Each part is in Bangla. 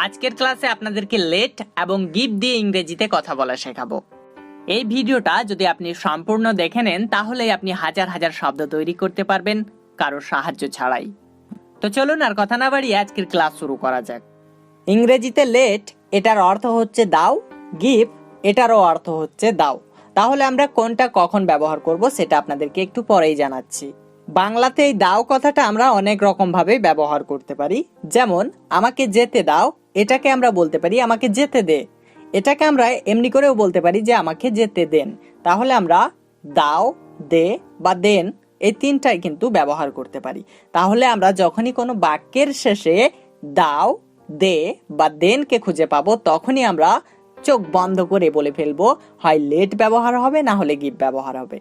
আজকের ক্লাসে আপনাদেরকে লেট এবং গিভ দিয়ে ইংরেজিতে কথা বলা শেখাবো। এই ভিডিওটা যদি আপনি সম্পূর্ণ দেখে নেন তাহলেই আপনি হাজার হাজার শব্দ তৈরি করতে পারবেন কারোর সাহায্য ছাড়াই। তো চলুন আর কথা না বাড়িয়ে আজকের ক্লাস শুরু করা যাক। ইংরেজিতে লেট এটার অর্থ হচ্ছে দাও, গিভ এটারও অর্থ হচ্ছে দাও। তাহলে আমরা কোনটা কখন ব্যবহার করব সেটা আপনাদেরকে একটু পরেই জানাচ্ছি। বাংলাতে এই দাও কথাটা আমরা অনেক রকম ভাবে ব্যবহার করতে পারি। যেমন আমাকে যেতে দাও, এটাকে আমরা বলতে পারি আমাকে যেতে দে। এটাকে আমরা এমনি করেও বলতে পারি যে আমাকে যেতে দেন। তাহলে আমরা দাও, দে বা দেন এই তিনটাই কিন্তু ব্যবহার করতে পারি। তাহলে আমরা যখনই কোনো বাক্যের শেষে দাও, দে বা দেনকে খুঁজে পাবো তখনই আমরা চোখ বন্ধ করে বলে ফেলবো হয় লেট ব্যবহার হবে না হলে গিভ ব্যবহার হবে।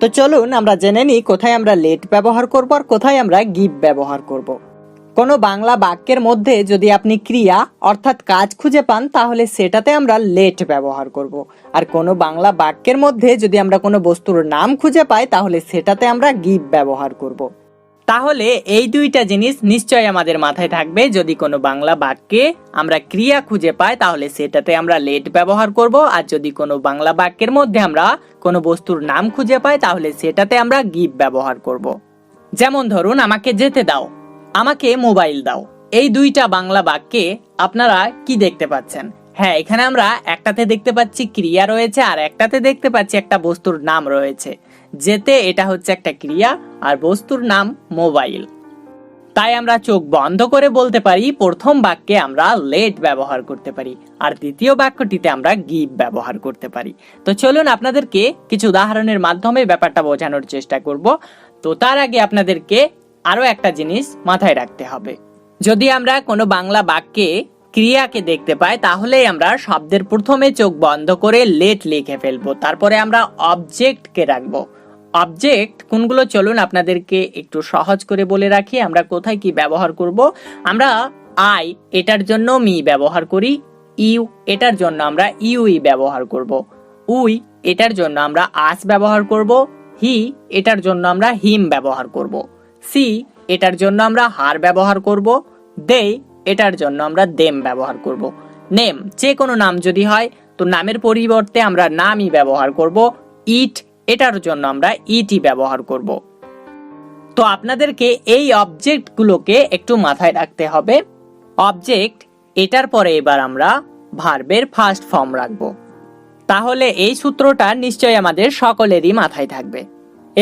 তো চলুন আমরা জেনে নিই কোথায় আমরা লেট ব্যবহার করব আর কোথায় আমরা গিভ ব্যবহার করব। কোনো বাংলা বাক্যের মধ্যে যদি আপনি ক্রিয়া অর্থাৎ কাজ খুঁজে পান তাহলে সেটাতে আমরা লেট ব্যবহার করব। আর কোনো বাংলা বাক্যের মধ্যে যদি আমরা কোনো বস্তুর নাম খুঁজে পাই তাহলে সেটাতে আমরা গিভ ব্যবহার করব। তাহলে এই দুইটা জিনিস নিশ্চয়ই আমাদের মাথায় থাকবে। যদি কোনো বাংলা বাক্যে আমরা ক্রিয়া খুঁজে পাই তাহলে সেটাতে আমরা লেট ব্যবহার করব, আর যদি কোনো বাংলা বাক্যের মধ্যে আমরা কোনো বস্তুর নাম খুঁজে পাই তাহলে সেটাতে আমরা গিভ ব্যবহার করব। যেমন ধরুন আমাকে যেতে দাও, আমাকে মোবাইল দাও। এই দুইটা বাংলা বাক্যে আপনারা কি দেখতে পাচ্ছেন? হ্যাঁ, এখানে আমরা একটাতে দেখতে পাচ্ছি ক্রিয়া রয়েছে আর একটাতে দেখতে পাচ্ছি একটা বস্তুর নাম রয়েছে। যেতে এটা হচ্ছে একটা ক্রিয়া আর বস্তুর নাম মোবাইল। তাই আমরা চোখ বন্ধ করে বলতে পারি প্রথম বাক্যে আমরা লেট ব্যবহার করতে পারি আর দ্বিতীয় বাক্যটিতে আমরা গিভ ব্যবহার করতে পারি। তো চলুন আপনাদেরকে কিছু উদাহরণের মাধ্যমে ব্যাপারটা বোঝানোর চেষ্টা করব। তো তার আগে আপনাদেরকে আরো একটা জিনিস মাথায় রাখতে হবে। যদি আমরা কোনো বাংলা বাক্যে ক্রিয়াকে দেখতে পাই তাহলে আমরা শব্দের প্রথমে চোখ বন্ধ করে লেট লিখে ফেলবো, তারপরে আমরা অবজেক্টকে রাখবো। অবজেক্ট কোনগুলো চলুন আপনাদেরকে একটু সহজ করে বলে রাখি। আমরা কোথায় কি ব্যবহার করব। আমরা আই এটার জন্য মি ব্যবহার করি, ইউ এটার জন্য আমরা ইউই ব্যবহার করব, উই এটার জন্য আমরা আস ব্যবহার করব, হি এটার জন্য আমরা হিম ব্যবহার করব, সি এটার জন্য আমরা হার ব্যবহার করব, দে এটার জন্য আমরা দেম ব্যবহার করব। নেম যে কোনো নাম যদি হয় তো নামের পরিবর্তে আমরা নামই ব্যবহার করব। ইট এটার জন্য আমরা ইটি ব্যবহার করব। তো আপনাদেরকে এই অবজেক্টগুলোকে একটু মাথায় রাখতে হবে। অবজেক্ট এটার পরে এবার আমরা ভার্বের ফার্স্ট ফর্ম রাখবো। তাহলে এই সূত্রটা নিশ্চয়ই আমাদের সকলেরই মাথায় থাকবে।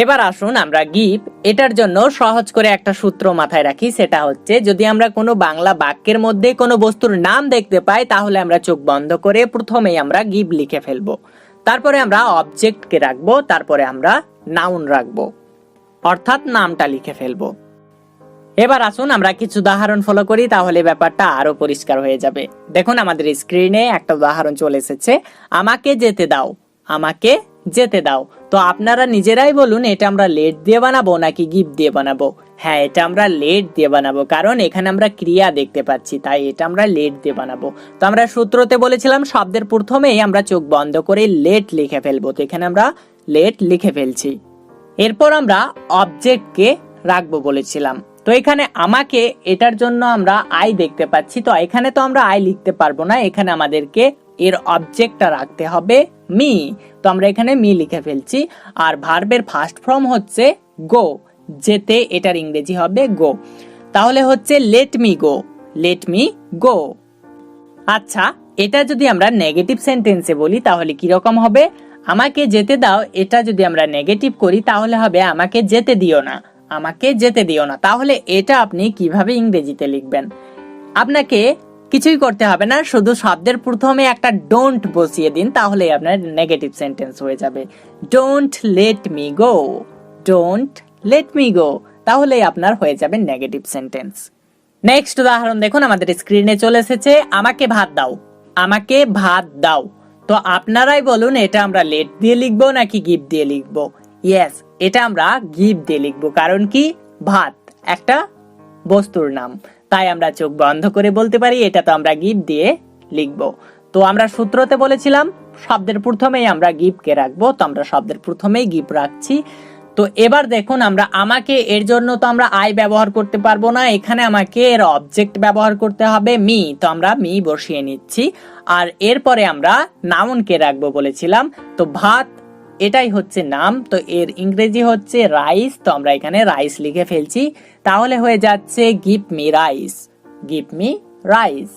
এবার আসুন আমরা গিভ এটার জন্য সহজ করে একটা সূত্র মাথায় রাখি। সেটা হচ্ছে যদি আমরা কোনো বাংলা বাক্যের মধ্যে কোনো বস্তুর নাম দেখতে পাই তাহলে আমরা চোখ বন্ধ করে প্রথমেই আমরা গিভ লিখে ফেলবো, তারপরে আমরা অবজেক্টকে রাখবো, তারপরে আমরা নাউন রাখবো অর্থাৎ নামটা লিখে ফেলবো। এবার আসুন আমরা কিছু উদাহরণ ফলো করি, তাহলে ব্যাপারটা আরো পরিষ্কার হয়ে যাবে। দেখুন আমাদের স্ক্রিনে একটা উদাহরণ চলে এসেছে। আমাকে যেতে দাও, আমাকে যেতে দাও। তো আপনারা নিজেরাই বলুন এটা আমরা লেট দিয়ে বানাবো নাকি গিভ দিয়ে বানাবো? হ্যাঁ, এটা আমরা লেট দিয়ে বানাবো, কারণ এখানে আমরা ক্রিয়া দেখতে পাচ্ছি, তাই এটা আমরা লেট দিয়ে বানাবো। তো আমরা সূত্রতে বলেছিলাম শব্দের প্রথমেই আমরা চোখ বন্ধ করে লেট লিখে ফেলবো। তো এখানে আমরা লেট লিখে ফেলছি। এরপর আমরা অবজেক্টকে রাখবো বলেছিলাম। তো এখানে আমাকে এটার জন্য আমরা আই দেখতে পাচ্ছি, তো এখানে তো আমরা আই লিখতে পারবো না, এখানে আমাদেরকে এর অবজেক্টটা রাখতে হবে মি। তো আমরা এখানে মি লিখে ফেলছি। আর ভার্বের ফার্স্ট ফর্ম হচ্ছে গো, যেতে এটার ইংরেজি হবে গো। তাহলে হচ্ছে let me go, let me go. আচ্ছা, এটা যদি আমরা নেগেটিভ সেন্টেন্সে বলি তাহলে কি রকম হবে? আমাকে যেতে দাও এটা যদি আমরা নেগেটিভ করি তাহলে হবে আমাকে যেতে দিও না, আমাকে যেতে দিও না। তাহলে এটা আপনি কিভাবে ইংরেজিতে লিখবেন? আপনাকে কিছুই করতে হবে না, শুধু শব্দের প্রথমে একটা ডোন্ট বসিয়ে দিন, তাহলে আপনার নেগেটিভ সেন্টেন্স হয়ে যাবে। Don't let me go, don't let me go, তাহলে আপনার হয়ে যাবে নেগেটিভ সেন্টেন্স। নেক্সট উদাহরণ দেখুন আমাদের স্ক্রিনে চলে এসেছে। আমাকে ভাত দাও, আমাকে ভাত দাও। তো আপনারাই বলুন এটা আমরা লেট দিয়ে লিখবো নাকি গিভ দিয়ে লিখবো? ইয়েস, এটা আমরা গিভ দিয়ে লিখবো, কারণ কি ভাত একটা বস্তুর নাম, তাই আমরা চোখ বন্ধ করে বলতে পারি এটা তো আমরা গিভ দিয়ে লিখবো। তো আমরা সূত্রতে বলেছিলাম শব্দের প্রথমেই আমরা গিভকে রাখবো, তো আমরা শব্দের প্রথমেই গিভ রাখছি। তো এবার দেখুন আমরা আমাকে এর জন্য তো আমরা আই ব্যবহার করতে পারবো না, এখানে আমাকে এর অবজেক্ট ব্যবহার করতে হবে মি, তো আমরা মি বসিয়ে নিচ্ছি। আর এরপরে আমরা নাউনকে রাখবো বলেছিলাম, তো ভাত এটাই হচ্ছে নাম, তো এর ইংরেজি হচ্ছে রাইস, তো আমরা এখানে রাইস লিখে ফেলছি। তাহলে হয়ে যাচ্ছে give me rice, give me rice,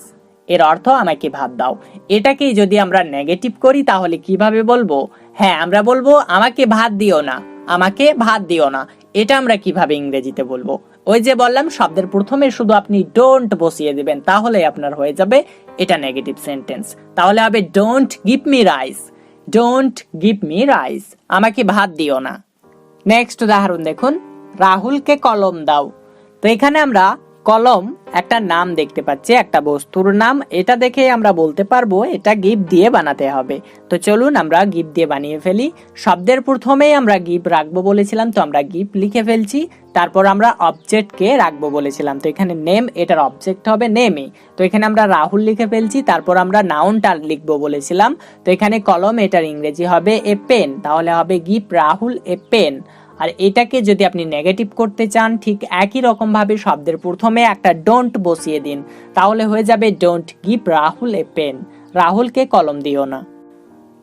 এর অর্থ আমাকে ভাত দাও। এটাকেই যদি আমরা নেগেটিভ করি তাহলে কিভাবে বলবো? হ্যাঁ, আমরা বলবো আমাকে ভাত দিও না, আমাকে ভাত দিও না। এটা আমরা কিভাবে ইংরেজিতে বলবো? ওই যে বললাম, শব্দের প্রথমে শুধু আপনি ডোন্ট বসিয়ে দিবেন, তাহলে আপনার হয়ে যাবে এটা নেগেটিভ সেন্টেন্স। তাহলে হবে don't give me rice, don't give me rice, আমাকে ভাত দিও না। নেক্সট উদাহরণ দেখুন, রাহুলকে কলম দাও। তো এখানে আমরা কলম একটা নাম দেখতে পাচ্ছি, একটা বস্তুর নাম, এটা দেখে আমরা বলতে পারবো এটা গিভ দিয়ে বানাতে হবে। তো চলুন আমরা গিভ দিয়ে বানিয়ে ফেলি। শব্দের প্রথমেই আমরা গিভ রাখবো বলেছিলাম, তো আমরা গিভ লিখে ফেলছি। তারপর আমরা অবজেক্টকে রাখবো বলেছিলাম, তো এখানে নেম, এটার অবজেক্ট হবে নেমে, তো এখানে আমরা রাহুল লিখে ফেলছি। তারপর আমরা নাউনটা লিখবো বলেছিলাম, তো এখানে কলম, এটার ইংরেজি হবে এ পেন, তাহলে হবে গিভ রাহুল এ পেন। আর এটাকে যদি আপনি নেগেটিভ করতে চান, ঠিক একই রকম ভাবে শব্দের প্রথমে একটা ডোন্ট বসিয়ে দিন, তাহলে হয়ে যাবে don't give Rahul a pen, রাহুলকে কলম দিও না।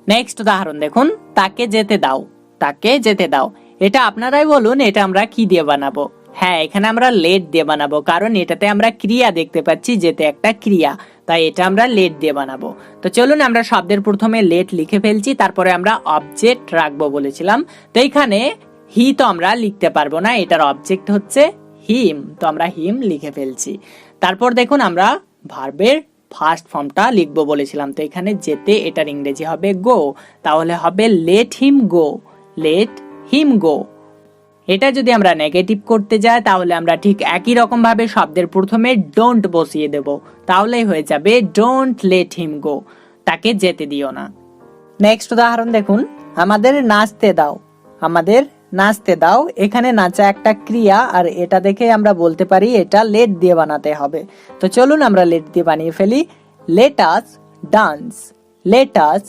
নেক্সট উদাহরণ দেখুন, তাকে যেতে দাও, তাকে যেতে দাও। এটা আপনারাই বলুন, এটা আমরা কি দিয়ে বানাবো? হ্যাঁ, এখানে আমরা লেট দিয়ে বানাবো, কারণ এটাতে আমরা ক্রিয়া দেখতে পাচ্ছি, যেতে একটা ক্রিয়া, তাই এটা আমরা লেট দিয়ে বানাবো। তো চলুন আমরা শব্দের প্রথমে লেট লিখে ফেলছি, তারপরে আমরা অবজেক্ট রাখবো বলেছিলাম। তো এইখানে হি তো আমরা লিখতে পারবো না, এটার অবজেক্ট হচ্ছে হিম, তো আমরা হিম লিখে ফেলছি। তারপর দেখুন আমরা ভার্বের ফার্স্ট ফর্মটা লিখবো বলেছিলাম, তো এখানে যেতে, এটার ইংরেজি হবে গো, তাহলে হবে লেট হিম গো, লেট হিম গো। এটা যদি আমরা নেগেটিভ করতে যাই তাহলে আমরা ঠিক একই রকম ভাবে শব্দের প্রথমে ডোন্ট বসিয়ে দেব, তাহলেই হয়ে যাবে ডোন্ট লেট হিম গো, তাকে যেতে দিও না। নেক্সট উদাহরণ দেখুন, আমাদের নাচতে দাও, আমাদের নাচতে দাও। এখানে নাচা একটা ক্রিয়া, আর এটা দেখে আমরা বলতে পারি এটা লেট দিয়ে বানাতে হবে। তো চলুন আমরা লেট দিয়ে বানিয়ে ফেলি, let us dance, let us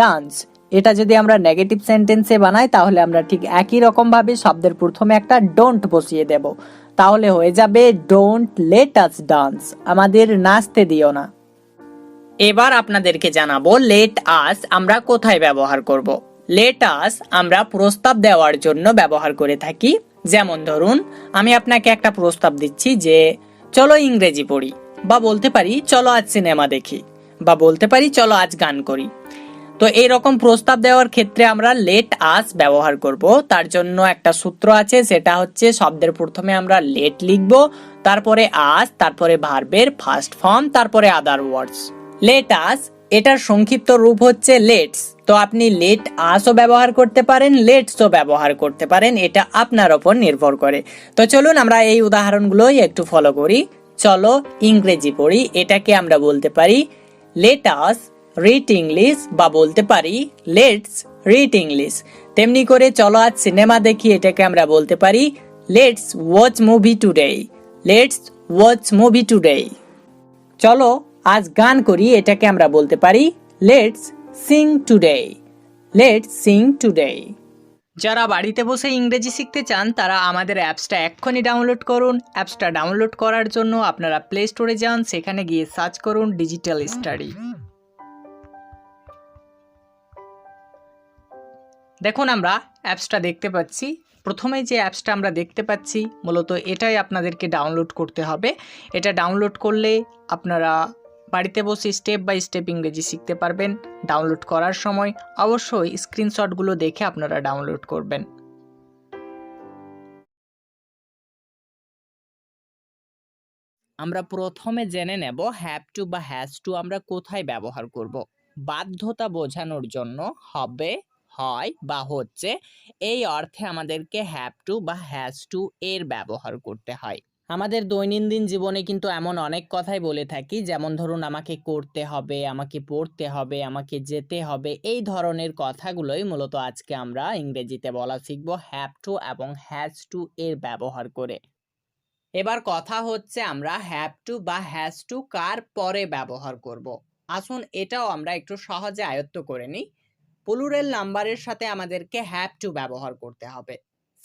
dance. এটা যদি আমরা নেগেটিভ সেন্টেন্সে বানাই তাহলে আমরা ঠিক একই রকম ভাবে শব্দের প্রথমে একটা ডোন্ট বসিয়ে দেব, তাহলে হয়ে যাবে ডোন্ট লেট আস ডান্স, আমাদের নাচতে দিও না। এবার আপনাদেরকে জানাবো লেট আস আমরা কোথায় ব্যবহার করব। লেট আস আমরা প্রস্তাব দেওয়ার জন্য ব্যবহার করে থাকি। যেমন ধরুন, আমি আপনাকে একটা প্রস্তাব দিচ্ছি যে চলো ইংরেজি পড়ি, বা বলতে পারি চলো আজ সিনেমা দেখি, বা বলতে পারি চলো আজ গান করি। তো এইরকম প্রস্তাব দেওয়ার ক্ষেত্রে আমরা লেট আস ব্যবহার করব। তার জন্য একটা সূত্র আছে, সেটা হচ্ছে শব্দের প্রথমে আমরা লেট লিখব, তারপরে আস, তারপরে ভার্বের ফার্স্ট ফর্ম, তারপরে আদার ওয়ার্ডস। লেট আস এটার সংক্ষিপ্ত রূপ হচ্ছে লেটস, তো আপনি লেট আসও ব্যবহার করতে পারেন, লেটসও ব্যবহার করতে পারেন, এটা আপনার উপর নির্ভর করে। তো চলুন আমরা এই উদাহরণগুলোই একটু ফলো করি। চলো ইংরেজি পড়ি, এটাকে আমরা বলতে পারি লেট আস রিড ইংলিশ, বা বলতে পারি লেটস রিড ইংলিশ। তেমনি করে চলো আজ সিনেমা দেখি, এটাকে আমরা বলতে পারি let's watch movie today, let's watch movie today. চলো আজ গান করি, এটাকে আমরা বলতে পারি let's Singh today, let's Singh today. যারা বাড়িতে বসে ইংরেজি শিখতে চান তারা আমাদের অ্যাপসটা এক্ষুনি ডাউনলোড করুন। অ্যাপসটা ডাউনলোড করার জন্য আপনারা প্লে স্টোরে যান, সেখানে গিয়ে সার্চ করুন ডিজিটাল স্টাডি। দেখুন আমরা অ্যাপসটা দেখতে পাচ্ছি। প্রথমে যে অ্যাপসটা আমরা দেখতে পাচ্ছি মূলত এটাই আপনাদেরকে ডাউনলোড করতে হবে। এটা ডাউনলোড করলে আপনারা বাড়িতে বসে স্টেপ বাই স্টেপ ইংরেজি শিখতে পারবেন। ডাউনলোড করার সময় অবশ্যই স্ক্রিনশটগুলো দেখে আপনারা ডাউনলোড করবেন। আমরা প্রথমে জেনে নেব হ্যাভ টু বা হ্যাজ টু আমরা কোথায় ব্যবহার করব। বাধ্যতা বোঝানোর জন্য হবে, হয় বা হচ্ছে, এই অর্থে আমাদেরকে হ্যাভ টু বা হ্যাজ টু এর ব্যবহার করতে হয়। আমাদের দৈনন্দিন জীবনে কিন্তু এমন অনেক কথাই বলে থাকি, যেমন ধরুন আমাকে করতে হবে, আমাকে পড়তে হবে, আমাকে যেতে হবে, এই ধরনের কথাগুলোই মূলত আজকে আমরা ইংরেজিতে বলা শিখব হ্যাভ টু এবং হ্যাজ টু এর ব্যবহার করে। এবার কথা হচ্ছে আমরা হ্যাভ টু বা হ্যাজ টু কার পরে ব্যবহার করব। আসুন এটাও আমরা একটু সহজে আয়ত্ত করে নিই। প্লুরাল নাম্বারের সাথে আমাদেরকে হ্যাভ টু ব্যবহার করতে হবে।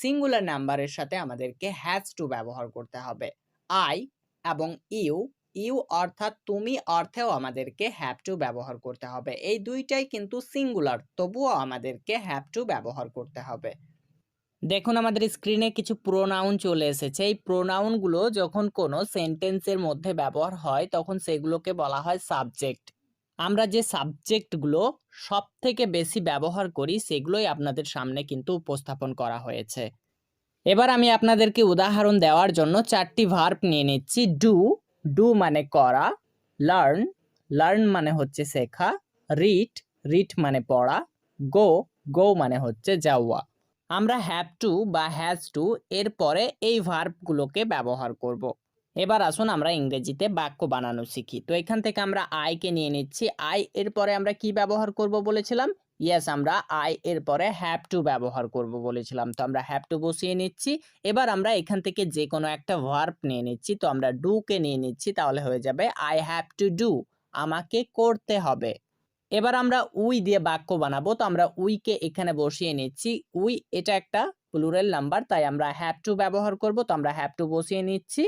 সিঙ্গুলার নাম্বারের সাথে আমাদেরকে হ্যাজ টু ব্যবহার করতে হবে। আই এবং ইউ, ইউ অর্থাৎ তুমি অর্থেও আমাদেরকে হ্যাভ টু ব্যবহার করতে হবে। এই দুইটাই কিন্তু সিঙ্গুলার, তবুও আমাদেরকে হ্যাভ টু ব্যবহার করতে হবে। দেখুন আমাদের স্ক্রিনে কিছু প্রোনাউন চলে এসেছে। এই প্রোনাউনগুলো যখন কোনো সেন্টেন্সের মধ্যে ব্যবহার হয় তখন সেগুলোকে বলা হয় সাবজেক্ট। আমরা যে সাবজেক্টগুলো সব থেকে বেশি ব্যবহার করি সেগুলোই আপনাদের সামনে কিন্তু উপস্থাপন করা হয়েছে। এবার আমি আপনাদেরকে উদাহরণ দেওয়ার জন্য 4টি ভার্ব নিয়ে নিচ্ছি। ডু, ডু মানে করা। লার্ন, লার্ন মানে হচ্ছে শেখা। রিড, রিড মানে পড়া। গো, গো মানে হচ্ছে যাওয়া। আমরা হ্যাভ টু বা হ্যাজ টু এর পরে এই ভার্বগুলোকে ব্যবহার করব। এবার আসুন আমরা ইংরেজিতে বাক্য বানানো শিখি। তো এখান থেকে আমরা আইকে নিয়ে নিচ্ছি। আই এর পরে আমরা কি ব্যবহার করব বলেছিলাম? ইয়েস, আমরা আই এর পরে হ্যাভ টু ব্যবহার করব বলেছিলাম। তো আমরা হ্যাভ টু বসিয়ে নিচ্ছি। এবার আমরা এখান থেকে যে কোনো একটা ভার্ব নিয়ে নিচ্ছি। তো আমরা ডু কে নিয়ে নিচ্ছি, তাহলে হয়ে যাবে আই হ্যাভ টু ডু, আমাকে করতে হবে। এবার আমরা উই দিয়ে বাক্য বানাবো। তো আমরা উইকে এখানে বসিয়ে নিচ্ছি। উই এটা একটা প্লুরাল নাম্বার, তাই আমরা হ্যাভ টু ব্যবহার করব। তো আমরা হ্যাভ টু বসিয়ে নিচ্ছি।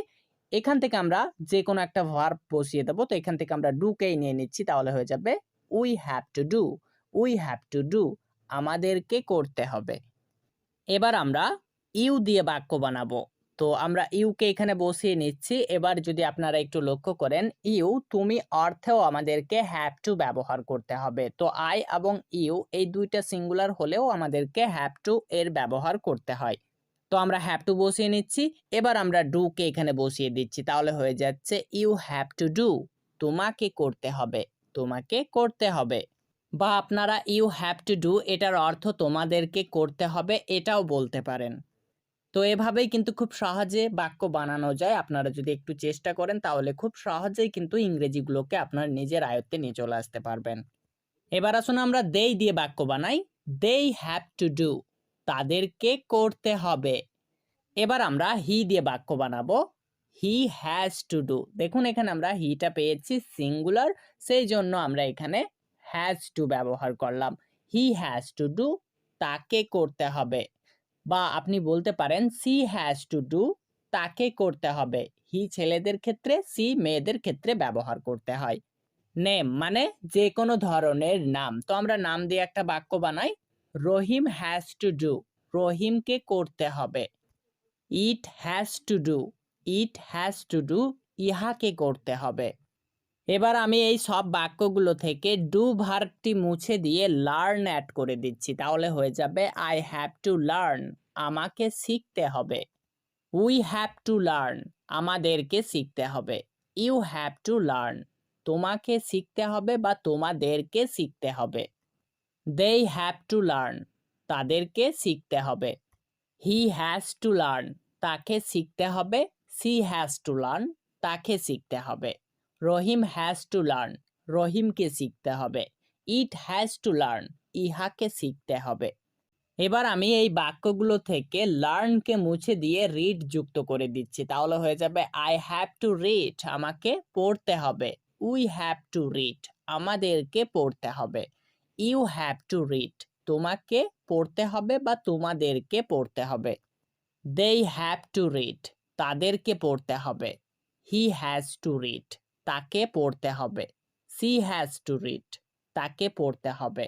এখান থেকে আমরা যে কোনো একটা ভার্ব বসিয়ে দেবো। তো এখান থেকে আমরা ডু কেই নিয়ে নিচ্ছি, তাহলে হয়ে যাবে we have to do, we have to do, আমাদেরকে করতে হবে। এবার আমরা ইউ দিয়ে বাক্য বানাবো। তো আমরা ইউকে এখানে বসিয়ে নিচ্ছি। এবার যদি আপনারা একটু লক্ষ্য করেন, ইউ তুমি অর্থেও আমাদেরকে হ্যাভ টু ব্যবহার করতে হবে। তো আই এবং ইউ এই দুইটা সিঙ্গুলার হলেও আমাদেরকে হ্যাভ টু এর ব্যবহার করতে হয়। তো আমরা হ্যাভ টু বসিয়ে নিচ্ছি। এবার আমরা ডু কে এখানে বসিয়ে দিচ্ছি, তাহলে হয়ে যাচ্ছে ইউ হ্যাভ টু ডু, তোমাকে করতে হবে, তোমাকে করতে হবে। বা আপনারা ইউ হ্যাভ টু ডু এটার অর্থ তোমাদেরকে করতে হবে এটাও বলতে পারেন। তো এভাবেই কিন্তু খুব সহজে বাক্য বানানো যায়। আপনারা যদি একটু চেষ্টা করেন তাহলে খুব সহজেই কিন্তু ইংরেজিগুলোকে আপনার নিজের আয়ত্তে নিয়ে চলে আসতে পারবেন। এবার আসুন আমরা দেই দিয়ে বাক্য বানাই। দেই হ্যাভ টু ডু, তাদেরকে করতে হবে। এবার আমরা হি দিয়ে বাক্য বানাবো। He has to do. দেখুন এখানে আমরা হিটা পেয়েছি সিঙ্গুলার, সেই জন্য আমরা এখানে হ্যাজ টু ব্যবহার করলাম। হি হ্যাজ টু ডু, তাকে করতে হবে। বা আপনি বলতে পারেন সি হ্যাজ টু ডু, তাকে করতে হবে। হি ছেলেদের ক্ষেত্রে, সি মেয়েদের ক্ষেত্রে ব্যবহার করতে হয়। নেম মানে যে কোনো ধরনের নাম। তো আমরা নাম দিয়ে একটা বাক্য বানাই। রহিম হ্যাজ টু ডু, রহিমকে করতে হবে। It has to do, it has to do, ইহাকে করতে হবে। এবার আমি এই সব বাক্যগুলো থেকে ডু ভার্বটি মুছে দিয়ে লার্ন অ্যাড করে দিচ্ছি, তাহলে হয়ে যাবে আই হ্যাভ টু লার্ন, আমাকে শিখতে হবে। উই হ্যাভ টু লার্ন, আমাদেরকে শিখতে হবে। ইউ হ্যাভ টু লার্ন, তোমাকে শিখতে হবে বা তোমাদেরকে শিখতে হবে। দে হ্যাভ টু লার্ন, তাদেরকে শিখতে হবে। হি হ্যাজ টু লার্ন, তাকে শিখতে হবে। সি হ্যাজ টু লার্ন, তাকে শিখতে হবে। রহিম হ্যাজ টু লার্ন, রহিমকে শিখতে হবে। ইট হ্যাজ টু লার্ন, ইহাকে শিখতে হবে। এবার আমি এই বাক্যগুলো থেকে লার্নকে মুছে দিয়ে রিড যুক্ত করে দিচ্ছি, তাহলে হয়ে যাবে আই হ্যাভ টু রিড, আমাকে পড়তে হবে। উই হ্যাভ টু রিড, আমাদেরকে পড়তে হবে। ইউ হ্যাভ টু রিড, তোমাকে পড়তে হবে বা তোমাদেরকে পড়তে হবে। দে হ্যাভ টু রিড, তাদেরকে পড়তে হবে। হি হ্যাজ টু রিড, তাকে পড়তে হবে। সি হ্যাজ টু রিড, তাকে পড়তে হবে।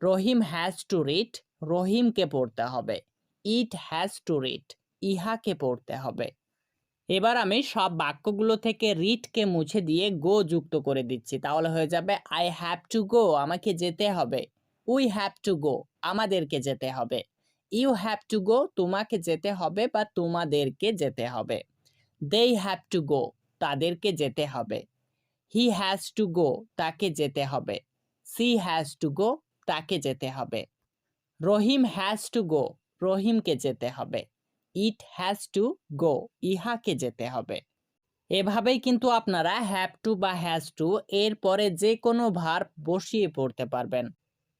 রহিম হ্যাজ টু রিড, রহিমকে পড়তে হবে। ইট হ্যাজ টু রিড, ইহাকে পড়তে হবে। এবার আমি সব বাক্যগুলো থেকে রিডকে মুছে দিয়ে গো যুক্ত করে দিচ্ছি, তাহলে হয়ে যাবে আই হ্যাভ টু গো, আমাকে যেতে হবে। উই হ্যাভ টু গো, আমাদেরকে যেতে হবে। ইউ হ্যাভ টু গো, তোমাকে যেতে হবে বা তোমাদেরকে যেতে হবে। দে হ্যাভ টু গো, তাদেরকে যেতে হবে। হি হ্যাজ টু গো, তাকে যেতে হবে। সি হ্যাজ টু গো, তাকে যেতে হবে। রহিম হ্যাজ টু গো, রহিমকে যেতে হবে। ইট হ্যাজ টু গো, ইহাকে যেতে হবে। এভাবেই কিন্তু আপনারা হ্যাভ টু বা হ্যাজ টু এর পরে যে কোনো ভার্ব বসিয়ে পড়তে পারবেন।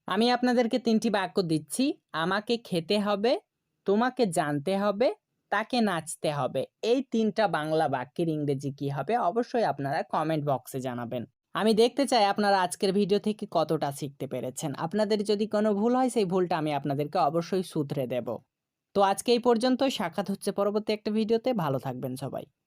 আমি আপনাদেরকে 3টি বাক্য দিচ্ছি। আমাকে খেতে হবে, তোমাকে জানতে হবে, তাকে নাচতে হবে। এই 3টা বাংলা বাক্যের ইংরেজি কি হবে অবশ্যই আপনারা কমেন্ট বক্সে জানাবেন। আমি দেখতে চাই আপনারা আজকের ভিডিও থেকে কতটা শিখতে পেরেছেন। আপনাদের যদি কোনো ভুল হয় সেই ভুলটা আমি আপনাদেরকে অবশ্যই শুধরে দেব। তো আজকে এই পর্যন্ত, সাক্ষাৎ হচ্ছে পরবর্তী একটা ভিডিওতে। ভালো থাকবেন সবাই।